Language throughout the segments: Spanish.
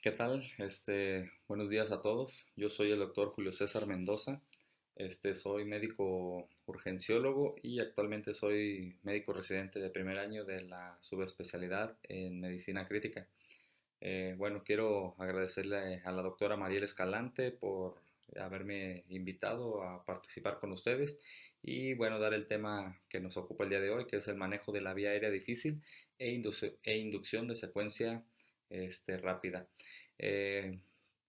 ¿Qué tal? Buenos días a todos. Yo soy el doctor Julio César Mendoza. Soy médico urgenciólogo y actualmente soy médico residente de primer año de la subespecialidad en medicina crítica. Bueno, quiero agradecerle a la doctora Mariel Escalante por haberme invitado a participar con ustedes y bueno, dar el tema que nos ocupa el día de hoy, que es el manejo de la vía aérea difícil e inducción de secuencia rápida. Eh,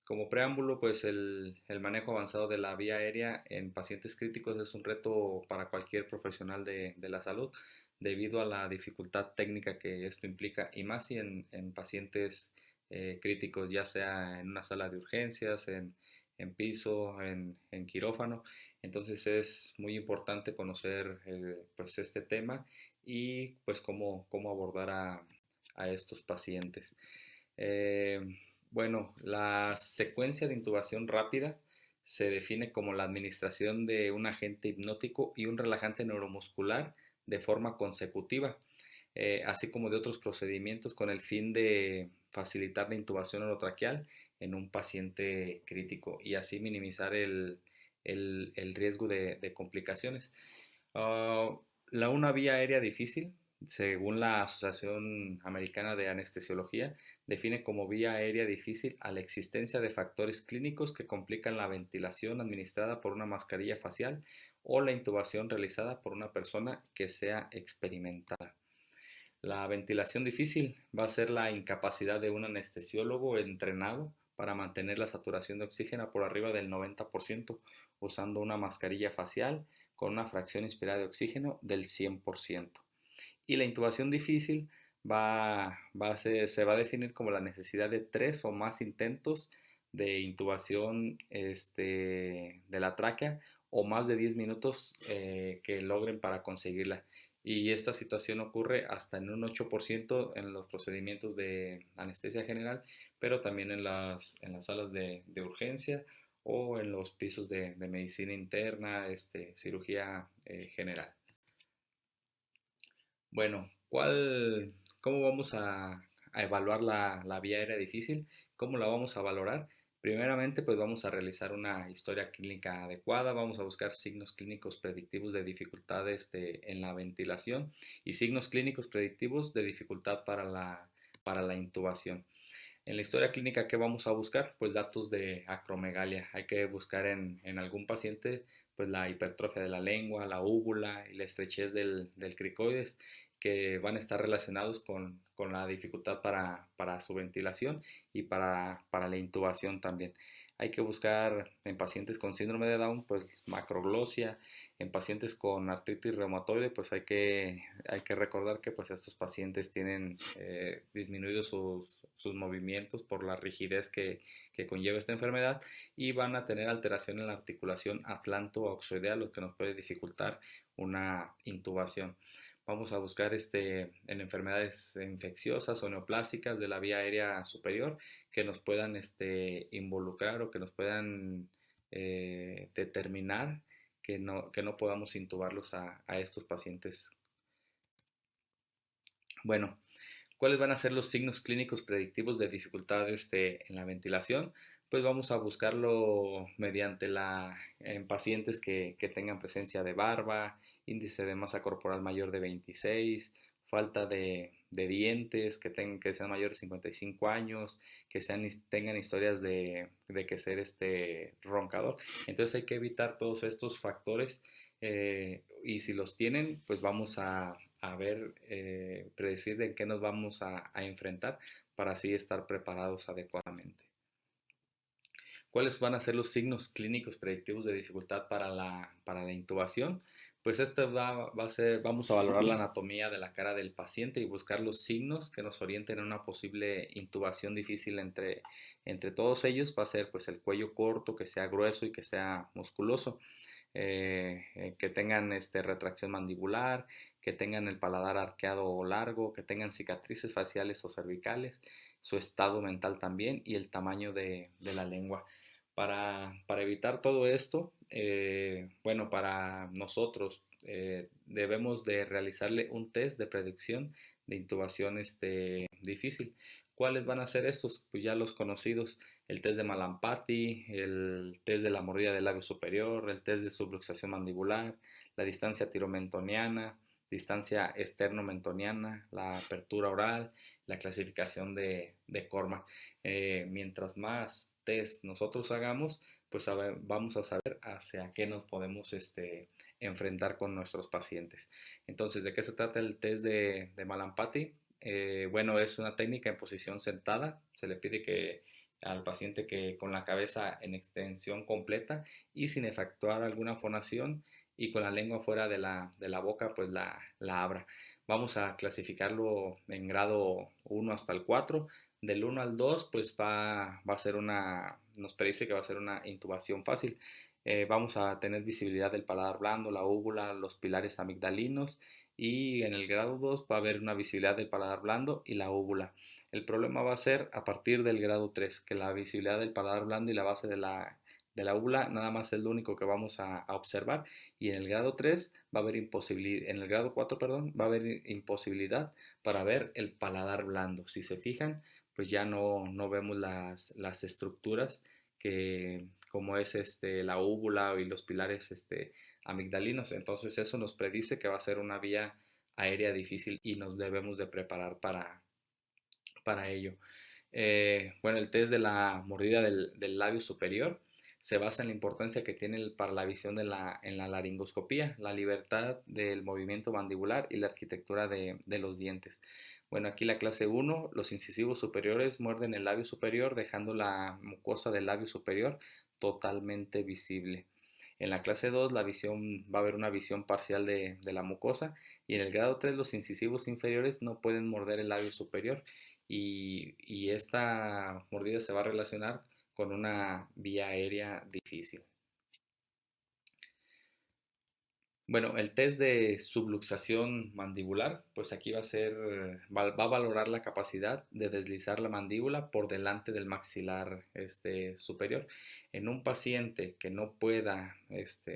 Como preámbulo, pues el manejo avanzado de la vía aérea en pacientes críticos es un reto para cualquier profesional de la salud debido a la dificultad técnica que esto implica y más si en pacientes críticos, ya sea en una sala de urgencias, en piso, en quirófano. Entonces es muy importante conocer pues este tema y pues cómo abordar a estos pacientes. Eh, bueno, la secuencia de intubación rápida se define como la administración de un agente hipnótico y un relajante neuromuscular de forma consecutiva, así como de otros procedimientos con el fin de facilitar la intubación orotraqueal en un paciente crítico y así minimizar el riesgo de complicaciones. Uh, una vía aérea difícil, según la Asociación Americana de Anestesiología, define como vía aérea difícil a la existencia de factores clínicos que complican la ventilación administrada por una mascarilla facial o la intubación realizada por una persona que sea experimentada. La ventilación difícil va a ser la incapacidad de un anestesiólogo entrenado para mantener la saturación de oxígeno por arriba del 90% usando una mascarilla facial con una fracción inspirada de oxígeno del 100%. Y la intubación difícil se va a definir como la necesidad de 3 o más intentos de intubación de la tráquea o más de 10 minutos que logren para conseguirla. Y esta situación ocurre hasta en un 8% en los procedimientos de anestesia general, pero también en las salas de urgencia o en los pisos de medicina interna, cirugía general. Bueno, cómo vamos a evaluar la vía aérea difícil? ¿Cómo la vamos a valorar? Primeramente, pues vamos a realizar una historia clínica adecuada, vamos a buscar signos clínicos predictivos de dificultad en la ventilación y signos clínicos predictivos de dificultad para la intubación. En la historia clínica, ¿qué vamos a buscar? Pues datos de acromegalia. Hay que buscar en algún paciente pues la hipertrofia de la lengua, la úvula y la estrechez del cricoides, que van a estar relacionados con la dificultad para su ventilación y para la intubación también. Hay que buscar en pacientes con síndrome de Down, pues macroglosia. En pacientes con artritis reumatoide, pues hay que recordar que pues estos pacientes tienen disminuidos sus movimientos por la rigidez que conlleva esta enfermedad y van a tener alteración en la articulación atlanto-oxoidea, lo que nos puede dificultar una intubación. Vamos a buscar en enfermedades infecciosas o neoplásicas de la vía aérea superior que nos puedan involucrar o que nos puedan determinar que no podamos intubarlos a estos pacientes. Bueno, ¿cuáles van a ser los signos clínicos predictivos de dificultad en la ventilación? Pues vamos a buscarlo en pacientes que tengan presencia de barba, índice de masa corporal mayor de 26, falta de dientes, que sean mayores de 55 años, tengan historias de que ser roncador. Entonces hay que evitar todos estos factores y si los tienen, pues vamos a ver, predecir en qué nos vamos a enfrentar para así estar preparados adecuadamente. ¿Cuáles van a ser los signos clínicos predictivos de dificultad para la intubación? Pues vamos a valorar la anatomía de la cara del paciente y buscar los signos que nos orienten a una posible intubación difícil entre todos ellos. Va a ser pues el cuello corto, que sea grueso y que sea musculoso. Que tengan retracción mandibular, que tengan el paladar arqueado o largo, que tengan cicatrices faciales o cervicales, su estado mental también y el tamaño de la lengua. Para evitar todo esto, bueno, para nosotros debemos de realizarle un test de predicción de intubación difícil. ¿Cuáles van a ser estos? Pues ya los conocidos, el test de Malampati, el test de la mordida del labio superior, el test de subluxación mandibular, la distancia tiromentoniana, distancia esternomentoniana, la apertura oral, la clasificación de Cormack. Mientras más test nosotros hagamos, pues vamos a saber hacia qué nos podemos enfrentar con nuestros pacientes. Entonces, ¿de qué se trata el test de Malampati? Bueno, es una técnica en posición sentada. Se le pide que al paciente que con la cabeza en extensión completa y sin efectuar alguna fonación y con la lengua fuera de la boca, pues la abra. Vamos a clasificarlo en grado 1 hasta el 4. Del 1 al 2, pues va a ser nos parece que va a ser una intubación fácil. Vamos a tener visibilidad del paladar blando, la úvula, los pilares amigdalinos y en el grado 2 va a haber una visibilidad del paladar blando y la úvula. El problema va a ser a partir del grado 3, que la visibilidad del paladar blando y la base de la úvula nada más es lo único que vamos a observar y en el grado 3 va a haber imposibilidad, en el grado 4, perdón, va a haber imposibilidad para ver el paladar blando. Si se fijan, pues ya no vemos las estructuras que como es la úvula y los pilares amigdalinos. Entonces eso nos predice que va a ser una vía aérea difícil y nos debemos de preparar para ello. Bueno, el test de la mordida del labio superior se basa en la importancia que tiene para la visión en la laringoscopía, la libertad del movimiento mandibular y la arquitectura de los dientes. Bueno, aquí la clase 1, los incisivos superiores muerden el labio superior dejando la mucosa del labio superior totalmente visible. En la clase 2 va a haber una visión parcial de la mucosa y en el grado 3 los incisivos inferiores no pueden morder el labio superior y esta mordida se va a relacionar con una vía aérea difícil. Bueno, el test de subluxación mandibular, pues aquí va a valorar la capacidad de deslizar la mandíbula por delante del maxilar superior. En un paciente que no pueda,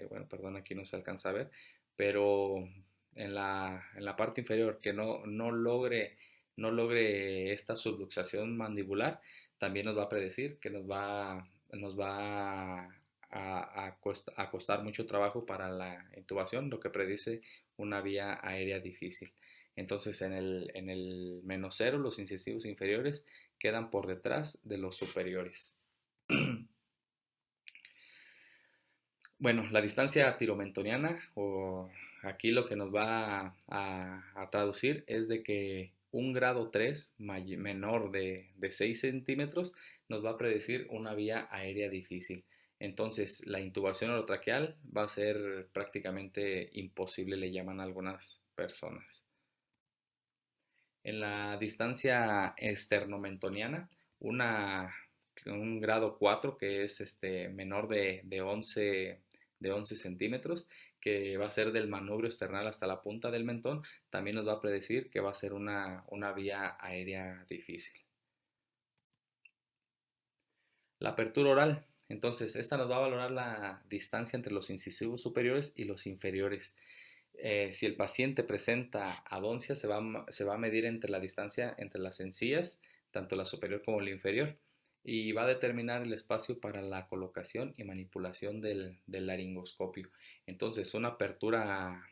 bueno, perdón, aquí no se alcanza a ver, pero en la parte inferior que no logre esta subluxación mandibular, también nos va a predecir que nos va a costar mucho trabajo para la intubación, lo que predice una vía aérea difícil. Entonces, en el menos cero, los incisivos inferiores quedan por detrás de los superiores. Bueno, la distancia tiromentoniana, o aquí lo que nos va a traducir es de que un grado 3 menor de 6 centímetros nos va a predecir una vía aérea difícil. Entonces, la intubación orotraqueal va a ser prácticamente imposible, le llaman a algunas personas. En la distancia esternomentoniana, un grado 4 que es menor de 11 centímetros, que va a ser del manubrio esternal hasta la punta del mentón, también nos va a predecir que va a ser una vía aérea difícil. La apertura oral. Entonces, esta nos va a valorar la distancia entre los incisivos superiores y los inferiores. Si el paciente presenta adoncia, se va a medir entre la distancia entre las encías, tanto la superior como la inferior, y va a determinar el espacio para la colocación y manipulación del laringoscopio. Entonces, una apertura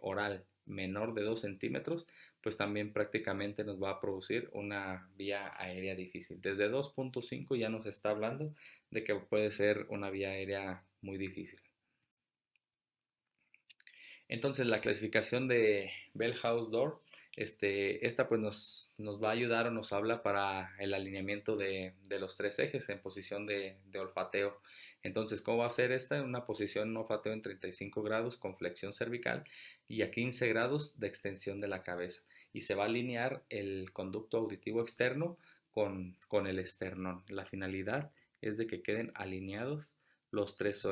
oral menor de 2 centímetros, pues también prácticamente nos va a producir una vía aérea difícil. Desde 2.5 ya nos está hablando de que puede ser una vía aérea muy difícil. Entonces la clasificación de Bell-House-Door, esta pues nos va a ayudar o nos habla para el alineamiento de los tres ejes en posición de olfateo. Entonces, ¿cómo va a ser esta? Una posición olfateo en 35 grados con flexión cervical y a 15 grados de extensión de la cabeza. Y se va a alinear el conducto auditivo externo con el esternón. La finalidad es de que queden alineados los tres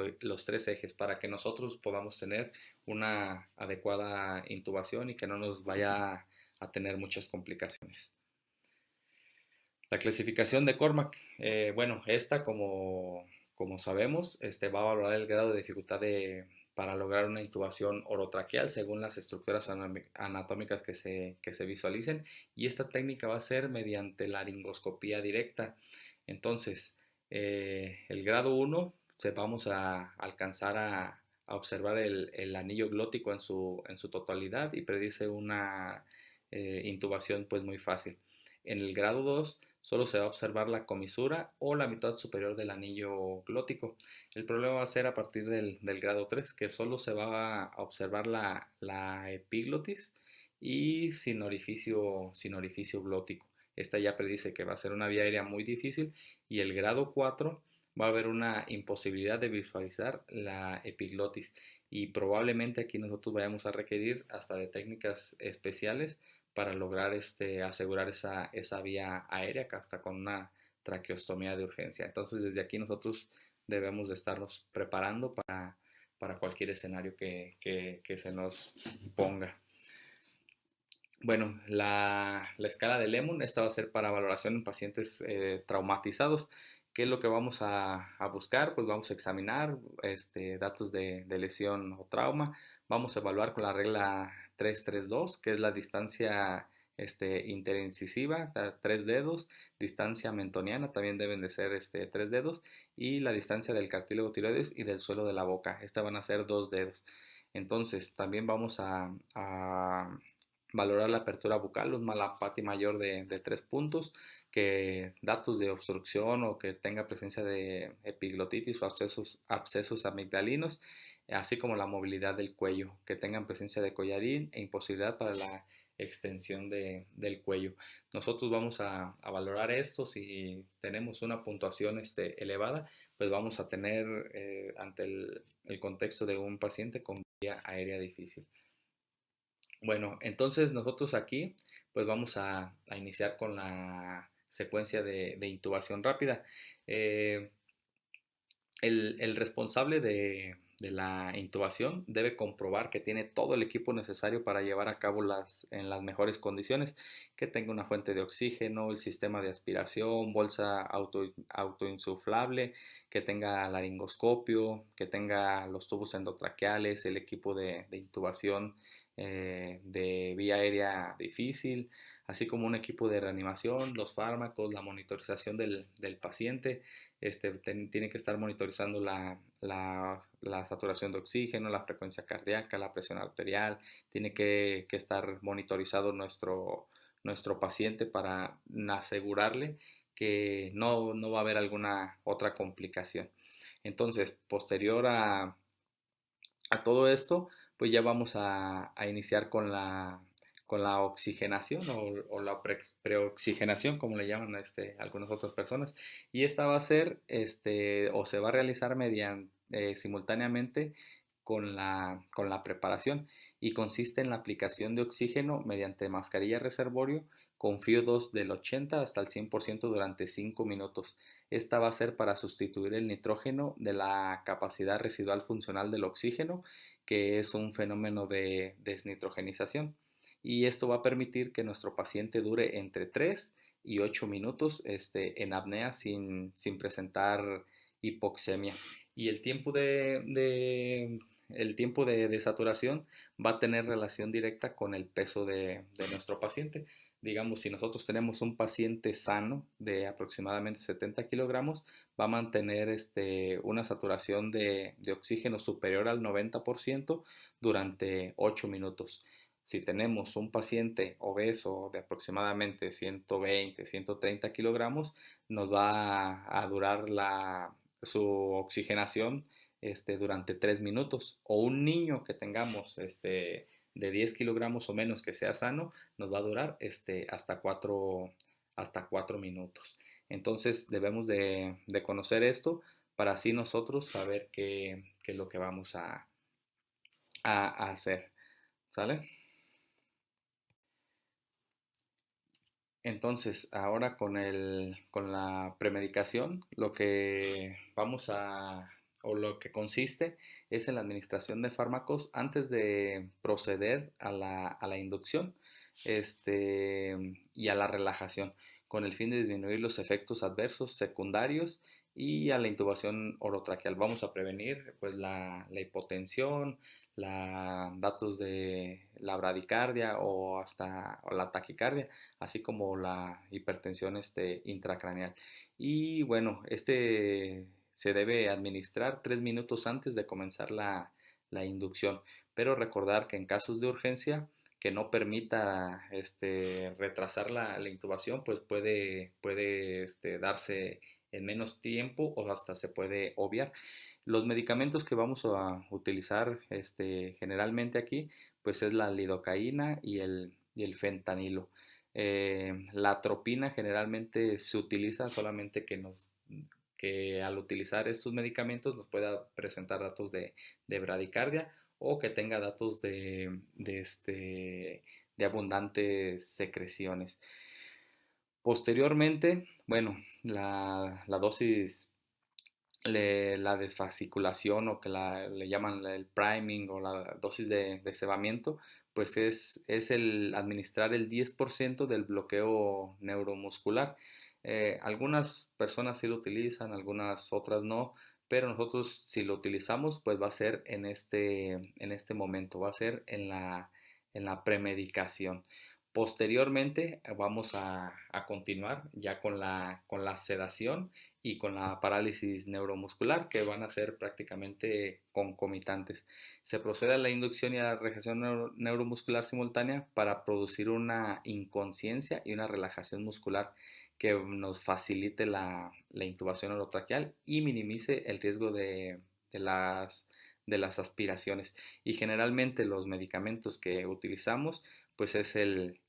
ejes para que nosotros podamos tener una adecuada intubación y que no nos vaya a tener muchas complicaciones. La clasificación de Cormack, bueno, esta como sabemos, va a valorar el grado de dificultad para lograr una intubación orotraqueal según las estructuras anatómicas que se visualicen, y esta técnica va a ser mediante laringoscopía directa. Entonces, el grado 1 vamos a alcanzar a observar el anillo glótico en su totalidad y predice una intubación pues muy fácil. En el grado 2 solo se va a observar la comisura o la mitad superior del anillo glótico. El problema va a ser a partir del grado 3, que solo se va a observar la epiglotis y sin orificio glótico. Esta ya predice que va a ser una vía aérea muy difícil, y el grado 4 va a haber una imposibilidad de visualizar la epiglotis, y probablemente aquí nosotros vayamos a requerir hasta de técnicas especiales para lograr asegurar esa vía aérea, hasta con una traqueostomía de urgencia. Entonces desde aquí nosotros debemos de estarnos preparando para cualquier escenario que se nos ponga. Bueno, la escala de Lemon, esta va a ser para valoración en pacientes traumatizados. ¿Qué es lo que vamos a buscar? Pues vamos a examinar datos de lesión o trauma. Vamos a evaluar con la regla 3-3-2, que es la distancia interincisiva, 3 dedos, distancia mentoniana, también deben de ser 3 dedos, y la distancia del cartílago tiroides y del suelo de la boca, esta van a ser 2 dedos. Entonces, también vamos a valorar la apertura bucal, un Malapati mayor de 3 puntos, que datos de obstrucción o que tenga presencia de epiglotitis o abscesos amigdalinos, así como la movilidad del cuello, que tengan presencia de collarín e imposibilidad para la extensión del cuello. Nosotros vamos a valorar esto. Si tenemos una puntuación elevada, pues vamos a tener ante el contexto de un paciente con vía aérea difícil. Bueno, entonces nosotros aquí pues vamos a iniciar con la secuencia de intubación rápida. Eh, el responsable de la intubación debe comprobar que tiene todo el equipo necesario para llevar a cabo en las mejores condiciones, que tenga una fuente de oxígeno, el sistema de aspiración, bolsa autoinsuflable, que tenga laringoscopio, que tenga los tubos endotraqueales, el equipo de intubación de vía aérea difícil, así como un equipo de reanimación, los fármacos, la monitorización del paciente. Tiene que estar monitorizando la saturación de oxígeno, la frecuencia cardíaca, la presión arterial. Tiene que estar monitorizado nuestro paciente para asegurarle que no va a haber alguna otra complicación. Entonces, posterior a todo esto, pues ya vamos a iniciar con la oxigenación o la preoxigenación, como le llaman algunas otras personas. Y esta va a ser, o se va a realizar simultáneamente con la preparación, y consiste en la aplicación de oxígeno mediante mascarilla reservorio con FIO2 del 80 hasta el 100% durante 5 minutos. Esta va a ser para sustituir el nitrógeno de la capacidad residual funcional del oxígeno, que es un fenómeno de desnitrogenización. Y esto va a permitir que nuestro paciente dure entre 3 y 8 minutos en apnea sin presentar hipoxemia. Y el tiempo de saturación va a tener relación directa con el peso de nuestro paciente. Digamos, si nosotros tenemos un paciente sano de aproximadamente 70 kilogramos, va a mantener una saturación de oxígeno superior al 90% durante 8 minutos. Si tenemos un paciente obeso de aproximadamente 120, 130 kilogramos, nos va a durar su oxigenación durante 3 minutos. O un niño que tengamos de 10 kilogramos o menos que sea sano, nos va a durar hasta 4 minutos. Entonces debemos de conocer esto para así nosotros saber qué es lo que vamos a hacer. ¿Sale? Entonces, ahora con la premedicación, lo que o lo que consiste es en la administración de fármacos antes de proceder a la inducción y a la relajación, con el fin de disminuir los efectos adversos secundarios y a la intubación orotraqueal. Vamos a prevenir pues la hipotensión, datos de la bradicardia o hasta o la taquicardia, así como la hipertensión intracraneal. Y bueno, se debe administrar 3 minutos antes de comenzar la inducción, pero recordar que en casos de urgencia que no permita retrasar la intubación, pues puede darse en menos tiempo o hasta se puede obviar. Los medicamentos que vamos a utilizar generalmente aquí, pues es la lidocaína y el fentanilo. La atropina generalmente se utiliza solamente que al utilizar estos medicamentos nos pueda presentar datos de bradicardia o que tenga datos de abundantes secreciones. Posteriormente, bueno, la dosis, la desfasciculación o que le llaman el priming o la dosis de cebamiento, pues es el administrar el 10% del bloqueo neuromuscular. Algunas personas sí lo utilizan, algunas otras no, pero nosotros si lo utilizamos, pues va a ser en este momento, va a ser en la premedicación. Posteriormente vamos a continuar ya con la sedación y con la parálisis neuromuscular, que van a ser prácticamente concomitantes. Se procede a la inducción y a la relajación neuromuscular simultánea para producir una inconsciencia y una relajación muscular que nos facilite la intubación orotraqueal y minimice el riesgo de las aspiraciones. Y generalmente los medicamentos que utilizamos, pues es el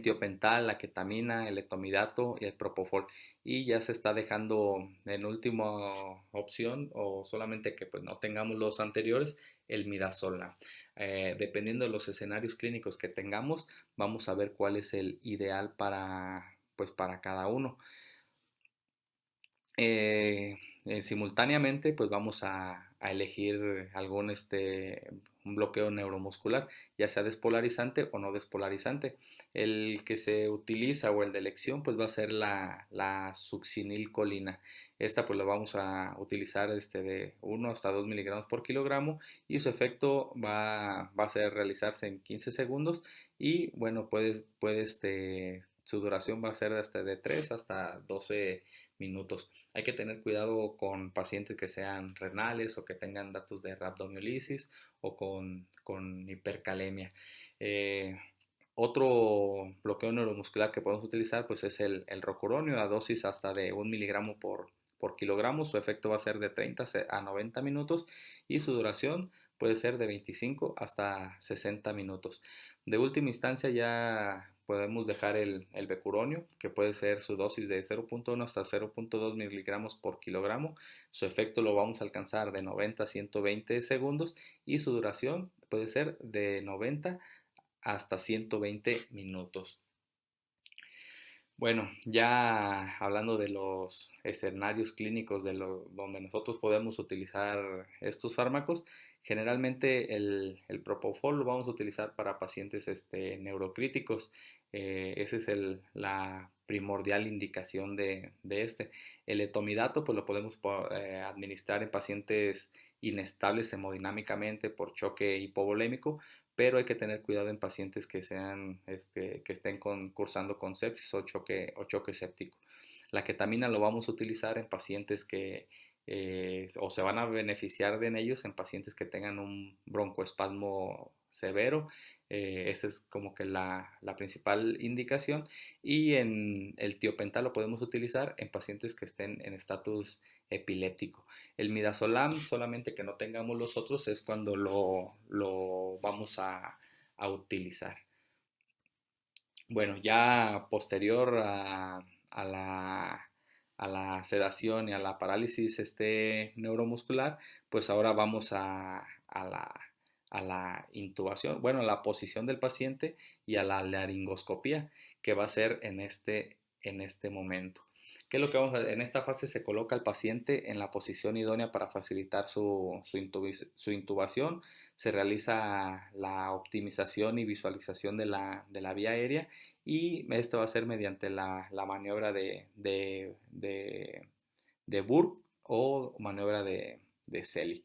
tiopental, la ketamina, el etomidato y el propofol. Y ya se está dejando en última opción o solamente que pues no tengamos los anteriores, el midazolam. Dependiendo de los escenarios clínicos que tengamos, vamos a ver cuál es el ideal para cada uno. Simultáneamente pues vamos a elegir un bloqueo neuromuscular, ya sea despolarizante o no despolarizante. El que se utiliza o el de elección pues va a ser la succinilcolina. Esta pues la vamos a utilizar de 1 hasta 2 miligramos por kilogramo y su efecto va a ser realizarse en 15 segundos y bueno, su duración va a ser de 3 hasta 12 minutos. Hay que tener cuidado con pacientes que sean renales o que tengan datos de rhabdomiolisis o con hipercalemia. Eh, Otro bloqueo neuromuscular que podemos utilizar pues es el rocuronio, a dosis hasta de 1 miligramo por kilogramo. Su efecto va a ser de 30 a 90 minutos y su duración puede ser de 25 hasta 60 minutos. De última instancia ya podemos dejar el becuronio, que puede ser su dosis de 0.1 hasta 0.2 miligramos por kilogramo. Su efecto lo vamos a alcanzar de 90 a 120 segundos y su duración puede ser de 90 hasta 120 minutos. Bueno, ya hablando de los escenarios clínicos donde nosotros podemos utilizar estos fármacos, generalmente el propofol lo vamos a utilizar para pacientes neurocríticos. Esa es la primordial indicación de este. El etomidato pues lo podemos administrar en pacientes inestables hemodinámicamente por choque hipovolémico, pero hay que tener cuidado en pacientes que estén cursando con sepsis o choque séptico. La ketamina lo vamos a utilizar en pacientes o se van a beneficiar de ellos en pacientes que tengan un broncoespasmo severo. Esa es como que la principal indicación. Y en el tiopental lo podemos utilizar en pacientes que estén en estatus epiléptico. El midazolam, solamente que no tengamos los otros, es cuando lo vamos a utilizar. Bueno, ya posterior a la sedación y a la parálisis neuromuscular, pues ahora vamos a la intubación, bueno, a la posición del paciente y a la laringoscopía, que va a ser en este momento. ¿Qué es lo que vamos a hacer? En esta fase se coloca al paciente en la posición idónea para facilitar su intubación. Se realiza la optimización y visualización de la vía aérea y esto va a ser mediante la maniobra de de Burke o maniobra de Selig.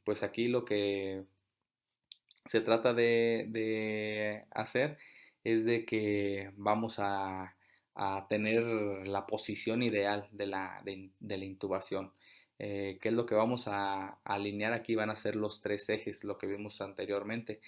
Pues aquí lo que se trata de hacer es de que vamos a tener la posición ideal de la intubación. ¿Qué es lo que vamos a alinear aquí? Van a ser los tres ejes, lo que vimos anteriormente.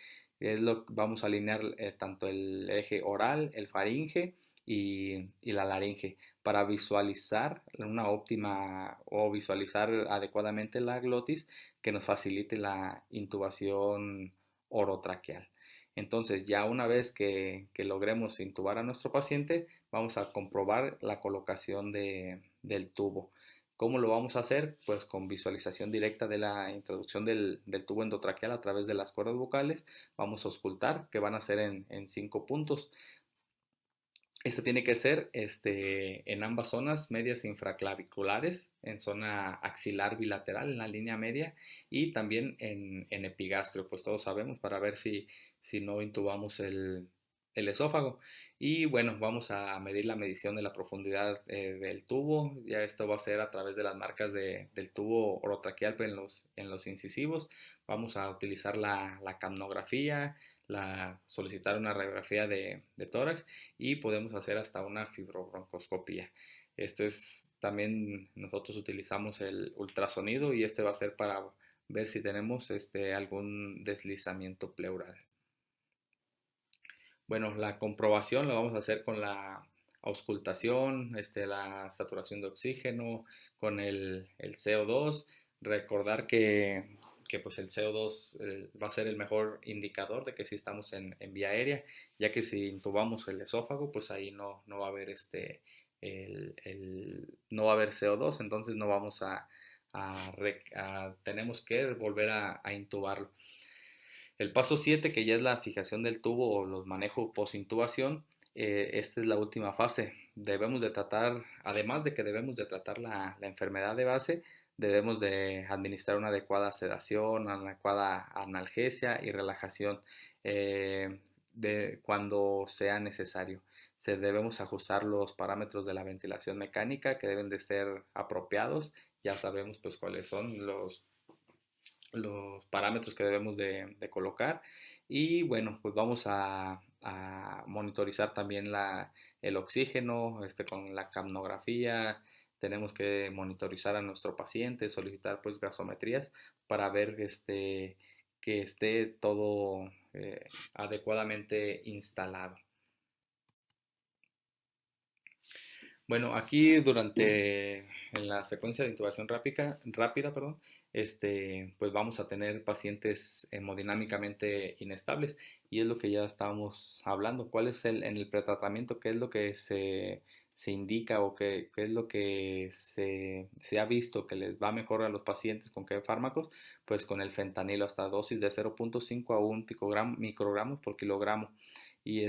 Vamos a alinear tanto el eje oral, el faringe y la laringe para visualizar una óptima o visualizar adecuadamente la glotis que nos facilite la intubación orotraqueal. Entonces, ya una vez que logremos intubar a nuestro paciente, vamos a comprobar la colocación del tubo. ¿Cómo lo vamos a hacer? Pues con visualización directa de la introducción del tubo endotraqueal a través de las cuerdas vocales. Vamos a auscultar, que van a ser en 5 puntos. Este tiene que ser en ambas zonas medias infraclaviculares, en zona axilar bilateral, en la línea media, y también en epigastrio, pues todos sabemos, para ver si no intubamos el esófago. Y bueno, vamos a medir la medición de la profundidad del tubo. Ya esto va a ser a través de las marcas del tubo orotraqueal en los incisivos. Vamos a utilizar la capnografía, solicitar una radiografía de tórax y podemos hacer hasta una fibrobroncoscopía. Esto es también nosotros utilizamos el ultrasonido y este va a ser para ver si tenemos algún deslizamiento pleural. Bueno, la comprobación la vamos a hacer con la auscultación, la saturación de oxígeno, con el CO2. Recordar que pues el CO2 va a ser el mejor indicador de que si estamos en vía aérea, ya que si intubamos el esófago, pues ahí no va a haber no va a haber CO2, entonces no vamos tenemos que volver a intubarlo. El paso 7, que ya es la fijación del tubo o los manejos post-intubación, esta es la última fase. Debemos de tratar, además de que debemos de tratar la enfermedad de base, debemos de administrar una adecuada sedación, una adecuada analgesia y relajación cuando sea necesario. Debemos ajustar los parámetros de la ventilación mecánica que deben de ser apropiados. Ya sabemos pues cuáles son los parámetros que debemos de colocar y bueno, pues vamos a monitorizar también el oxígeno con la capnografía. Tenemos que monitorizar a nuestro paciente, solicitar pues gasometrías para ver que esté todo adecuadamente instalado. Bueno, aquí en la secuencia de intubación rápida, perdón, pues vamos a tener pacientes hemodinámicamente inestables y es lo que ya estábamos hablando. ¿Cuál es en el pretratamiento, qué es lo que se indica o qué es lo que se ha visto que les va mejor a los pacientes con qué fármacos? Pues con el fentanilo hasta dosis de 0.5 a 1 microgramos por kilogramo. Y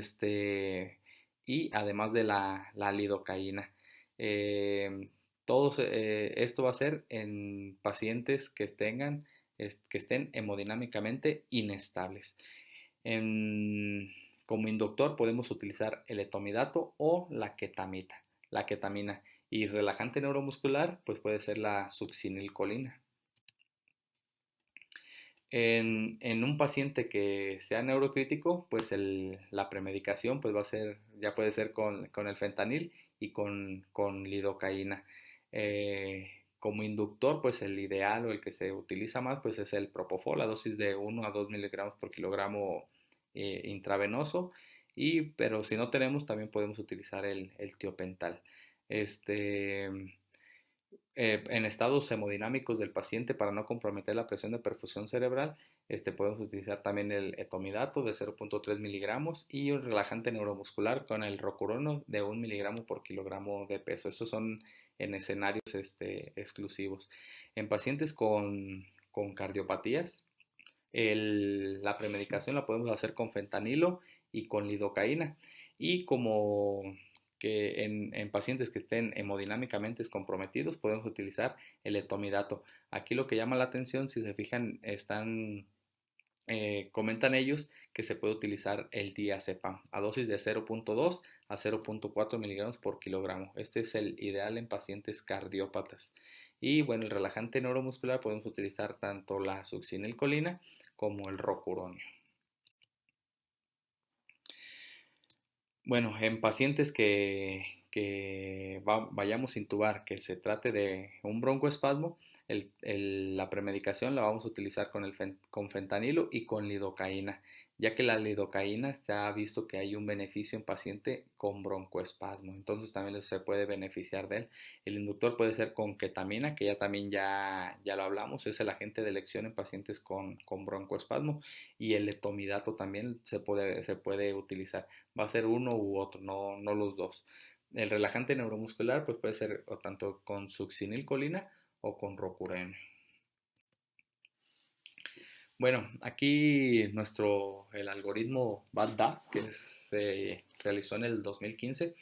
y además de la lidocaína. Eh, Esto va a ser en pacientes que estén hemodinámicamente inestables. En- Como inductor podemos utilizar el etomidato o la ketamina. Y relajante neuromuscular, pues puede ser la succinilcolina. En un paciente que sea neurocrítico, pues la premedicación pues va a ser, ya puede ser con el fentanil y con lidocaína. Como inductor, pues el ideal o el que se utiliza más pues es el propofol, la dosis de 1 a 2 miligramos por kilogramo intravenoso. Pero si no tenemos, también podemos utilizar el tiopental. Este, en estados hemodinámicos del paciente para no comprometer la presión de perfusión cerebral, podemos utilizar también el etomidato de 0.3 miligramos y un relajante neuromuscular con el rocurono de 1 miligramo por kilogramo de peso. Estos son en escenarios exclusivos. En pacientes con cardiopatías, la premedicación la podemos hacer con fentanilo y con lidocaína. Y como que en pacientes que estén hemodinámicamente comprometidos, podemos utilizar el etomidato. Aquí lo que llama la atención, si se fijan, están comentan ellos que se puede utilizar el diazepam a dosis de 0.2 a 0.4 miligramos por kilogramo. Este es el ideal en pacientes cardiópatas. Y bueno, el relajante neuromuscular podemos utilizar tanto la succinilcolina como el rocuronio. Bueno, en pacientes que vayamos a intubar, que se trate de un broncoespasmo, la premedicación la vamos a utilizar con fentanilo y con lidocaína, ya que la lidocaína se ha visto que hay un beneficio en paciente con broncoespasmo, entonces también se puede beneficiar de él. El inductor puede ser con ketamina, que ya lo hablamos, es el agente de elección en pacientes con broncoespasmo, y el etomidato también se puede utilizar. Va a ser uno u otro, no los dos. El relajante neuromuscular pues puede ser o tanto con succinilcolina o con rocurenio. Bueno, aquí el algoritmo BAD-DAS, que se realizó en el 2015,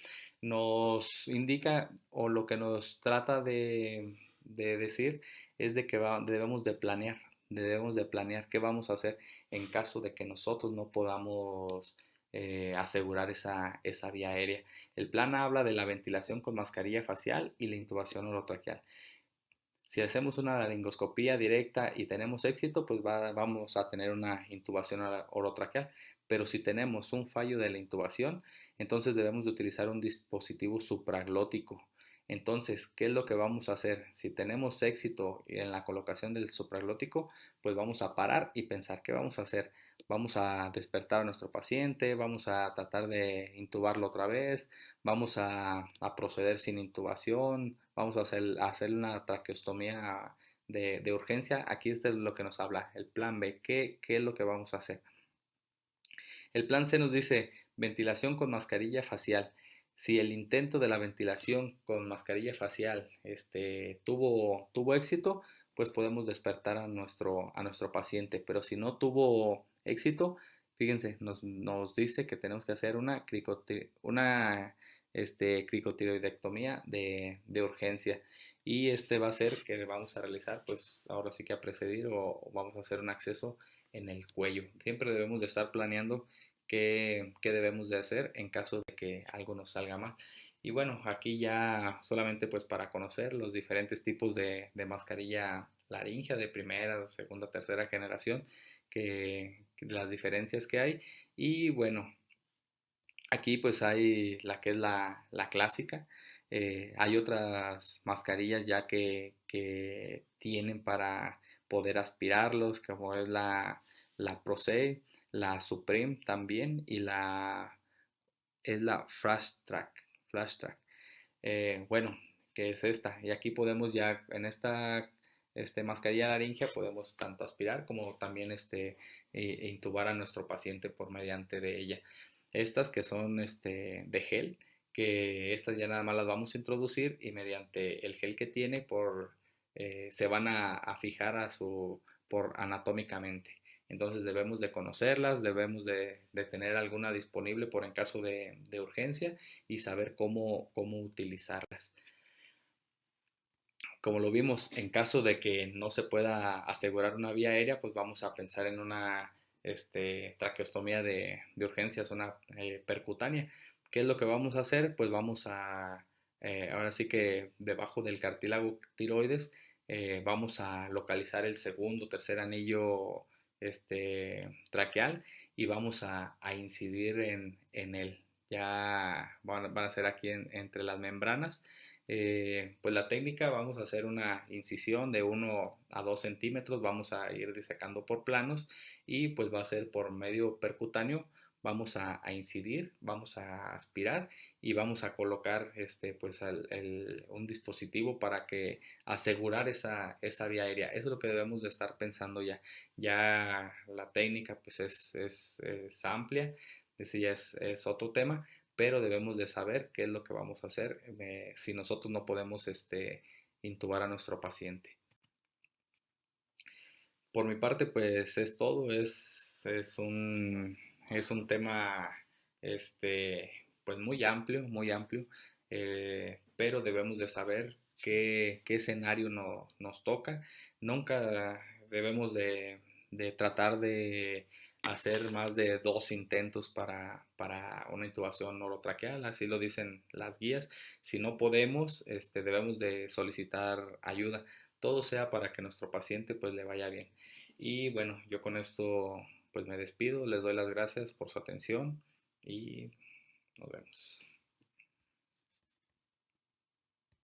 nos indica, o lo que nos trata de decir es de que debemos de planear qué vamos a hacer en caso de que nosotros no podamos asegurar esa vía aérea. El plan habla de la ventilación con mascarilla facial y la intubación orotraqueal. Si hacemos una laringoscopía directa y tenemos éxito, pues vamos a tener una intubación orotraqueal. Pero si tenemos un fallo de la intubación, entonces debemos de utilizar un dispositivo supraglótico. Entonces, ¿qué es lo que vamos a hacer? Si tenemos éxito en la colocación del supraglótico, pues vamos a parar y pensar qué vamos a hacer. Vamos a despertar a nuestro paciente, vamos a tratar de intubarlo otra vez, vamos a proceder sin intubación, vamos a hacer una traqueostomía de urgencia. Aquí es de lo que nos habla el plan B. ¿Qué es lo que vamos a hacer? El plan C nos dice ventilación con mascarilla facial. Si el intento de la ventilación con mascarilla facial tuvo éxito, pues podemos despertar a nuestro paciente. Pero si no tuvo éxito, fíjense, nos dice que tenemos que hacer una cricotiroidectomía de urgencia. Y este va a ser que vamos a realizar, pues ahora sí que a precedir o vamos a hacer un acceso en el cuello. Siempre debemos de estar planeando qué debemos de hacer en caso de que algo nos salga mal. Y bueno, aquí ya solamente pues para conocer los diferentes tipos de mascarilla laringea de primera, segunda, tercera generación, que las diferencias que hay. Y bueno, aquí pues hay la que es la clásica. Hay otras mascarillas ya que tienen para poder aspirarlos, como es la Procé, la Supreme también, y es la Flash Track. Bueno, que es esta. Y aquí podemos ya, en esta mascarilla laringea, podemos tanto aspirar como también intubar a nuestro paciente por mediante de ella. Estas que son de gel, que estas ya nada más las vamos a introducir y mediante el gel que tiene se van a fijar por anatómicamente. Entonces debemos de conocerlas, debemos de tener alguna disponible por en caso de urgencia y saber cómo utilizarlas. Como lo vimos, en caso de que no se pueda asegurar una vía aérea, pues vamos a pensar en una traqueostomía de urgencias, una percutánea. ¿Qué es lo que vamos a hacer? Pues ahora sí que debajo del cartílago tiroides, vamos a localizar el segundo, tercer anillo traqueal y vamos a incidir en él. Ya van a ser aquí entre las membranas. Pues la técnica, vamos a hacer una incisión de 1 a 2 centímetros, vamos a ir disecando por planos y pues va a ser por medio percutáneo, vamos a incidir, vamos a aspirar y vamos a colocar un dispositivo para que asegurar esa vía aérea. Eso es lo que debemos de estar pensando ya. Ya la técnica pues es amplia, ese ya es otro tema, pero debemos de saber qué es lo que vamos a hacer si nosotros no podemos intubar a nuestro paciente. Por mi parte, pues es todo, es un tema pues muy amplio, pero debemos de saber qué escenario nos toca. Nunca debemos de tratar de hacer más de 2 intentos para una intubación orotraqueal, así lo dicen las guías. Si no podemos, debemos de solicitar ayuda, todo sea para que nuestro paciente pues le vaya bien. Y bueno, yo con esto pues me despido, les doy las gracias por su atención y nos vemos.